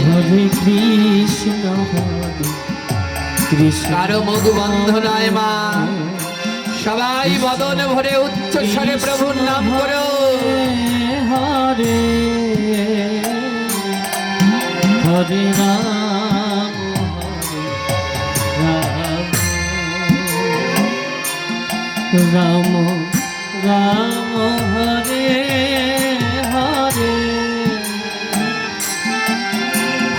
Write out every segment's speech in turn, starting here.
হরে কৃষ্ণ কৃষ্ণ। কারো মুখ বন্ধ নয় মা, সবাই বদন ভরে উচ্চ স্বরে প্রভুর নাম করো। হরে হরে রাম রাম রাম হরে হরে।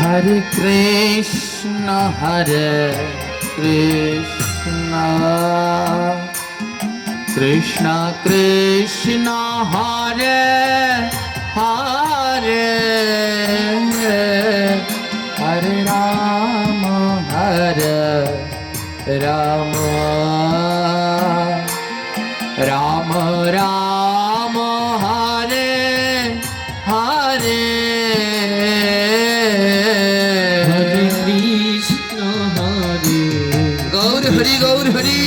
হরে কৃষ্ণ হরে কৃষ্ণ কৃষ্ণ কৃষ্ণ হরে হরে হরে রাম হরে রাম রাম রাম হরে হরে। হরে কৃষ্ণ হরে গৌর হরি গৌর হরি।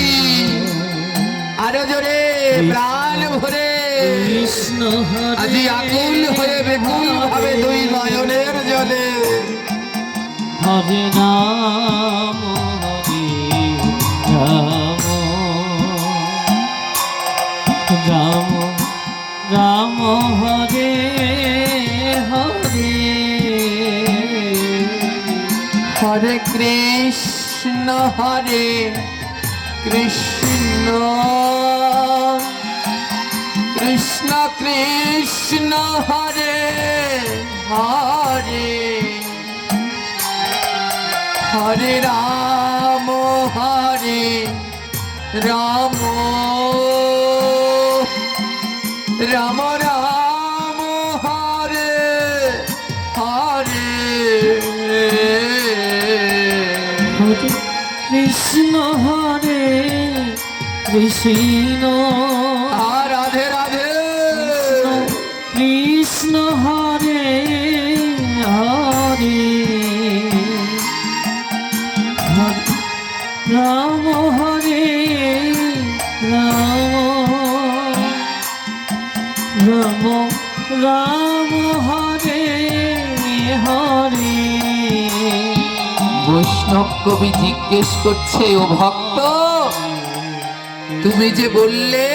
আরো জোরে প্রাণ ভরে কৃষ্ণ হরে। আজি আকুল হয়ে বেকুল ভাবে দুই নয়নের জলে। হরে রাম হরে রাম রাম রাম হরে হরে। হরে কৃষ্ণ হরে কৃষ্ণ কৃষ্ণ কৃষ্ণ হরে হরে হরে রাম হরে রাম রাম রাম হরে হরে। হরে কৃষ্ণ হরে কৃষ্ণ রাধে রাধে। কৃষ্ণ হরে হরে রাম হরে রাম রাম রাম হরে হরে। বৈষ্ণব কবি জিজ্ঞেস করছে, ও ভক্ত, তুমি যে বললে